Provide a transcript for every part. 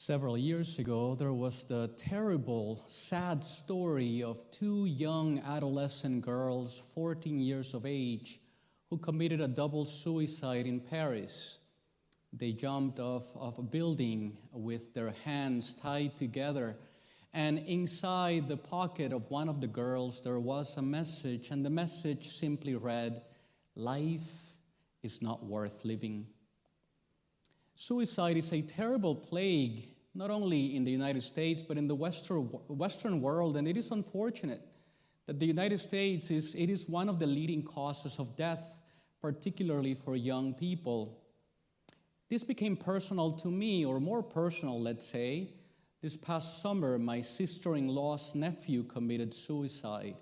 Several years ago, there was the terrible, sad story of two young adolescent girls, 14 years of age, who committed a double suicide in Paris. They jumped off of a building with their hands tied together, and inside the pocket of one of the girls, there was a message, and the message simply read, "Life is not worth living." Suicide is a terrible plague, not only in the United States, but in the Western world, and it is unfortunate that the United States is one of the leading causes of death, particularly for young people. This became personal to me, or more personal, let's say. This past summer, my sister-in-law's nephew committed suicide.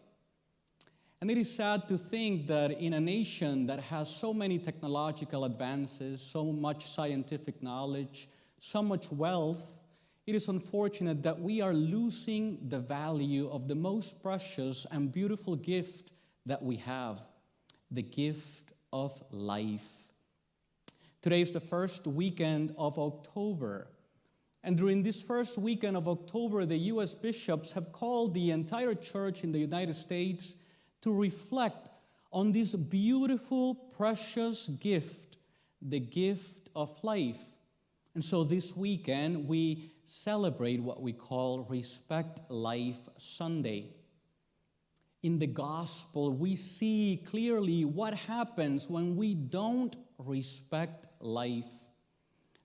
And it is sad to think that in a nation that has so many technological advances, so much scientific knowledge, so much wealth, it is unfortunate that we are losing the value of the most precious and beautiful gift that we have, the gift of life. Today is the first weekend of October. And during this first weekend of October, the U.S. bishops have called the entire church in the United States to reflect on this beautiful, precious gift, the gift of life. And so this weekend, we celebrate what we call Respect Life Sunday. In the gospel, we see clearly what happens when we don't respect life.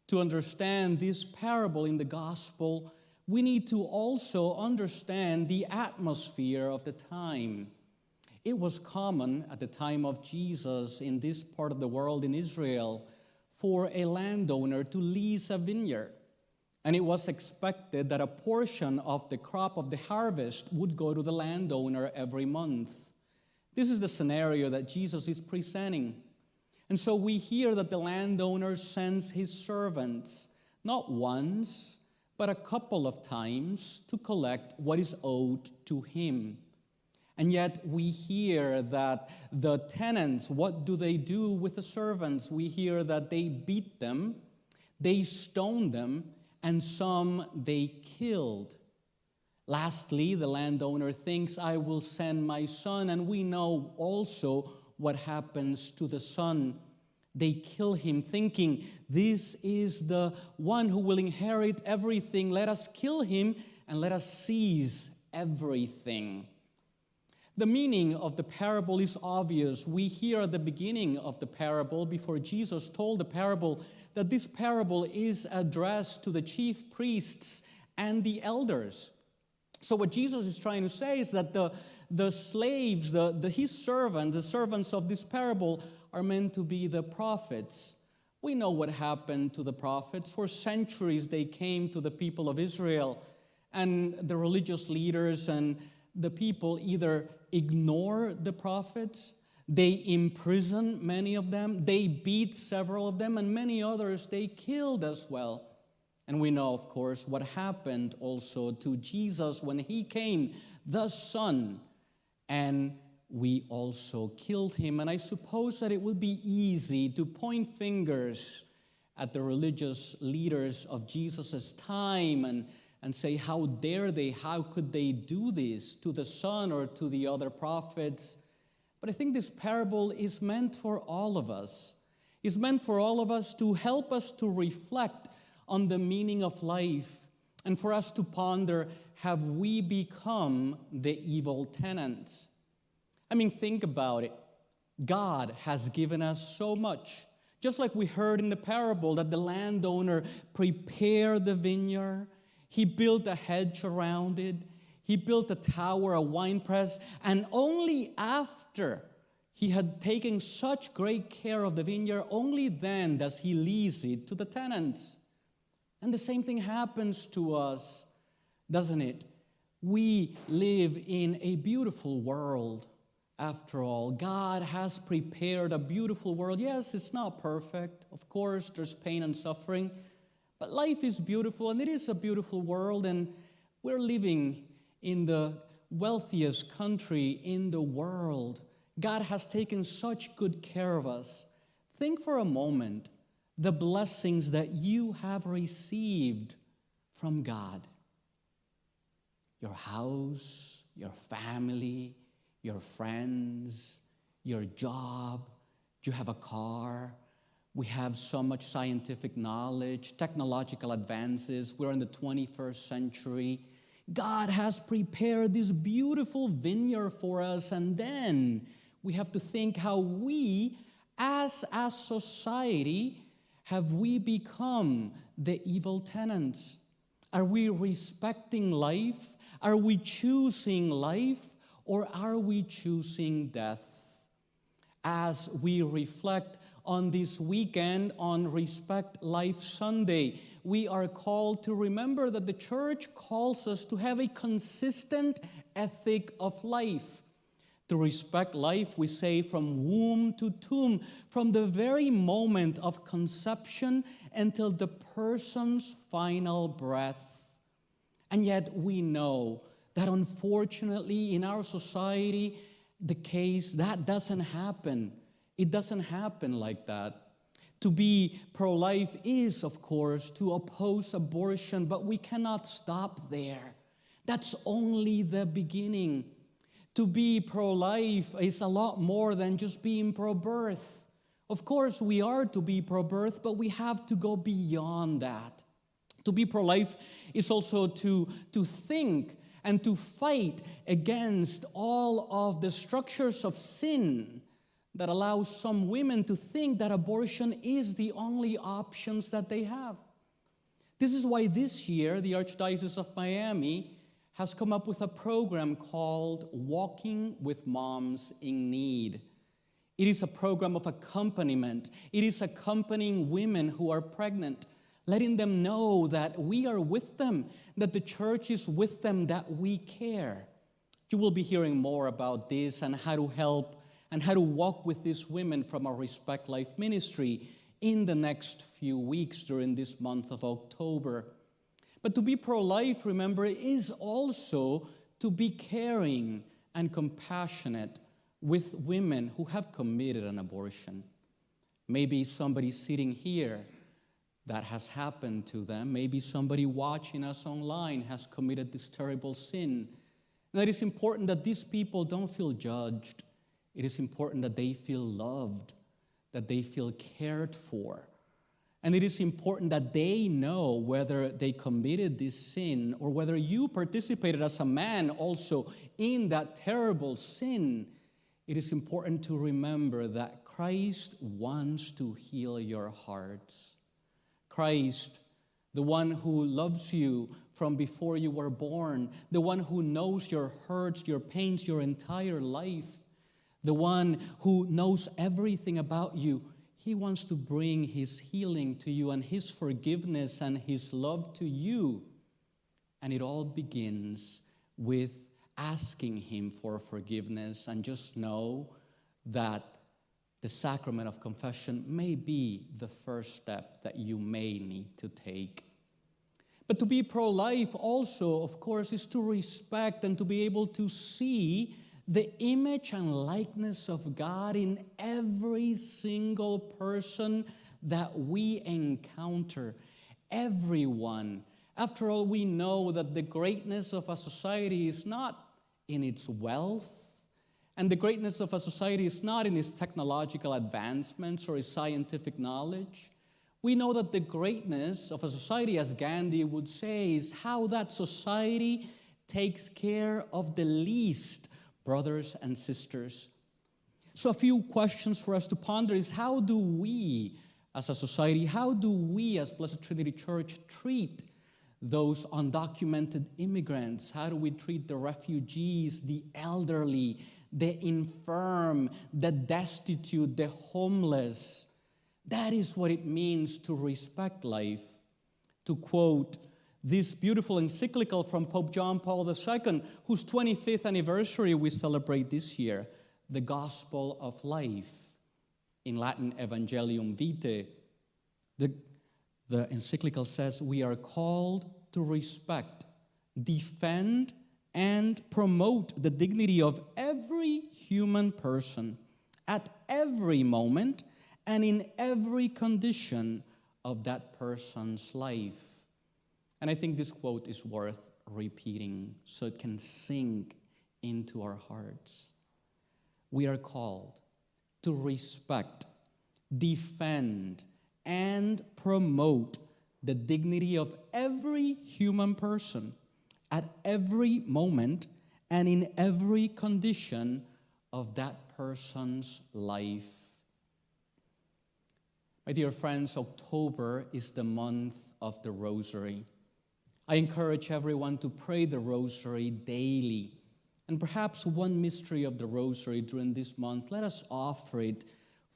To understand this parable in the gospel, we need to also understand the atmosphere of the time. It was common at the time of Jesus in this part of the world in Israel for a landowner to lease a vineyard. And it was expected that a portion of the crop of the harvest would go to the landowner every month. This is the scenario that Jesus is presenting. And so we hear that the landowner sends his servants, not once, but a couple of times to collect what is owed to him. And yet we hear that the tenants, what do they do with the servants? We hear that they beat them, they stoned them, and some they killed. Lastly, the landowner thinks, "I will send my son," and we know also what happens to the son. They kill him, thinking, "This is the one who will inherit everything. Let us kill him and let us seize everything." The meaning of the parable is obvious. We hear at the beginning of the parable, before Jesus told the parable, that this parable is addressed to the chief priests and the elders. So what Jesus is trying to say is that the slaves, his servants, the servants of this parable are meant to be the prophets. We know what happened to the prophets. For centuries they came to the people of Israel, and the religious leaders and the people either ignore the prophets, they imprison many of them, they beat several of them, and many others they killed as well. And we know, of course, what happened also to Jesus when he came, the Son, and we also killed him. And I suppose that it would be easy to point fingers at the religious leaders of Jesus' time and say, how dare they, how could they do this to the Son or to the other prophets? But I think this parable is meant for all of us. It's meant for all of us to help us to reflect on the meaning of life and for us to ponder, have we become the evil tenants? I mean, think about it. God has given us so much. Just like we heard in the parable that the landowner prepared the vineyard, he built a hedge around it, he built a tower, a winepress, and only after he had taken such great care of the vineyard, only then does he lease it to the tenants. And the same thing happens to us, doesn't it? We live in a beautiful world. After all, God has prepared a beautiful world. Yes, it's not perfect. Of course, there's pain and suffering. But life is beautiful, and it is a beautiful world, and we're living in the wealthiest country in the world. God has taken such good care of us. Think for a moment the blessings that you have received from God. Your house, your family, your friends, your job, you have a car. We have so much scientific knowledge, technological advances. We're in the 21st century. God has prepared this beautiful vineyard for us, and then we have to think how we, as a society, have we become the evil tenants? Are we respecting life? Are we choosing life? Or are we choosing death? As we reflect on this weekend on Respect Life Sunday, we are called to remember that the church calls us to have a consistent ethic of life. To respect life, we say, from womb to tomb, from the very moment of conception until the person's final breath. And yet we know that unfortunately in our society, the case, that doesn't happen. It doesn't happen like that. To be pro-life is, of course, to oppose abortion, but we cannot stop there. That's only the beginning. To be pro-life is a lot more than just being pro-birth. Of course, we are to be pro-birth, but we have to go beyond that. To be pro-life is also to think and to fight against all of the structures of sin that allow some women to think that abortion is the only options that they have. This is why this year the Archdiocese of Miami has come up with a program called Walking with Moms in Need. It is a program of accompaniment. It is accompanying women who are pregnant, letting them know that we are with them, that the church is with them, that we care. You will be hearing more about this and how to help and how to walk with these women from our Respect Life ministry in the next few weeks during this month of October. But to be pro-life, remember, is also to be caring and compassionate with women who have committed an abortion. Maybe somebody sitting here that has happened to them. Maybe somebody watching us online has committed this terrible sin. And it is important that these people don't feel judged. It is important that they feel loved, that they feel cared for. And it is important that they know whether they committed this sin or whether you participated as a man also in that terrible sin. It is important to remember that Christ wants to heal your hearts. Christ, the one who loves you from before you were born, the one who knows your hurts, your pains, your entire life, the one who knows everything about you, he wants to bring his healing to you and his forgiveness and his love to you. And it all begins with asking him for forgiveness. And just know that the sacrament of confession may be the first step that you may need to take. But to be pro-life also, of course, is to respect and to be able to see the image and likeness of God in every single person that we encounter. Everyone. After all, we know that the greatness of a society is not in its wealth, and the greatness of a society is not in its technological advancements or its scientific knowledge. We know that the greatness of a society, as Gandhi would say, is how that society takes care of the least brothers and sisters. So a few questions for us to ponder is, how do we as a society, how do we as Blessed Trinity Church treat those undocumented immigrants? How do we treat the refugees, the elderly, the infirm, the destitute, the homeless? That is what it means to respect life. To quote this beautiful encyclical from Pope John Paul II, whose 25th anniversary we celebrate this year, The Gospel of Life, in Latin Evangelium Vitae. The encyclical says, we are called to respect, defend, and promote the dignity of every human person at every moment and in every condition of that person's life. And I think this quote is worth repeating so it can sink into our hearts. We are called to respect, defend, and promote the dignity of every human person at every moment and in every condition of that person's life. My dear friends, October is the month of the Rosary. I encourage everyone to pray the Rosary daily. And perhaps one mystery of the Rosary during this month, let us offer it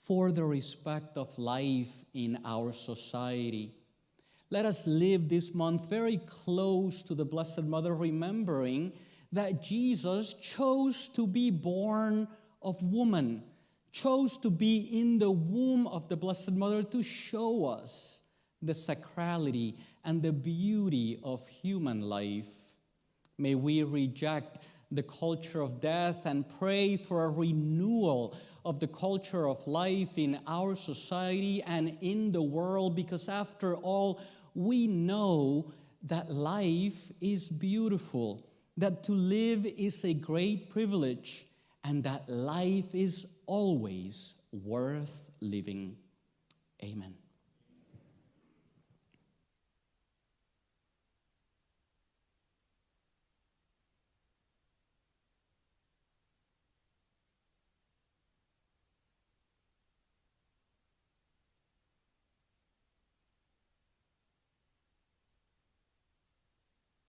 for the respect of life in our society. Let us live this month very close to the Blessed Mother, remembering that Jesus chose to be born of woman, chose to be in the womb of the Blessed Mother to show us the sacrality and the beauty of human life. May we reject the culture of death and pray for a renewal of the culture of life in our society and in the world, because after all, we know that life is beautiful, that to live is a great privilege, and that life is always worth living. Amen.